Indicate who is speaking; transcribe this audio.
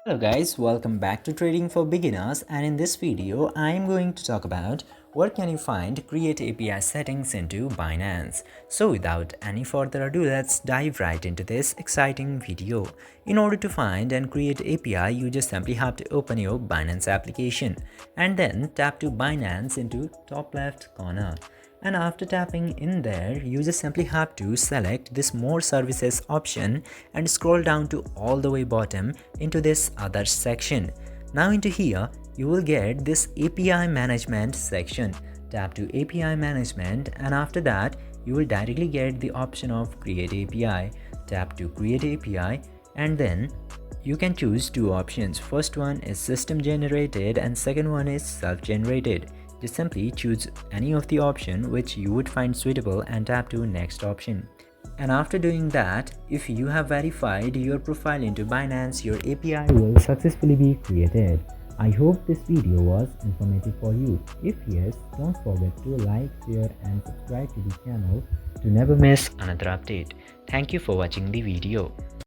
Speaker 1: Hello guys, welcome back to Trading for Beginners, and in this video I am going to talk about where can you find create API settings into Binance. So without any further ado, let's dive right into this exciting video. In order to find and create API, you just simply have to open your Binance application and then tap to Binance into top left corner. And after tapping in there, you just simply have to select this more services option and scroll down to all the way bottom into this other section. Now into here, you will get this API management section. Tap to API management, and after that, you will directly get the option of create API. Tap to create API, and then you can choose two options. First one is system generated and second one is self generated. Just simply choose any of the option which you would find suitable and tap to next option. And after doing that, if you have verified your profile into Binance, your API will successfully be created. I hope this video was informative for you. If yes, don't forget to like, share and subscribe to the channel to never miss another update. Thank you for watching the video.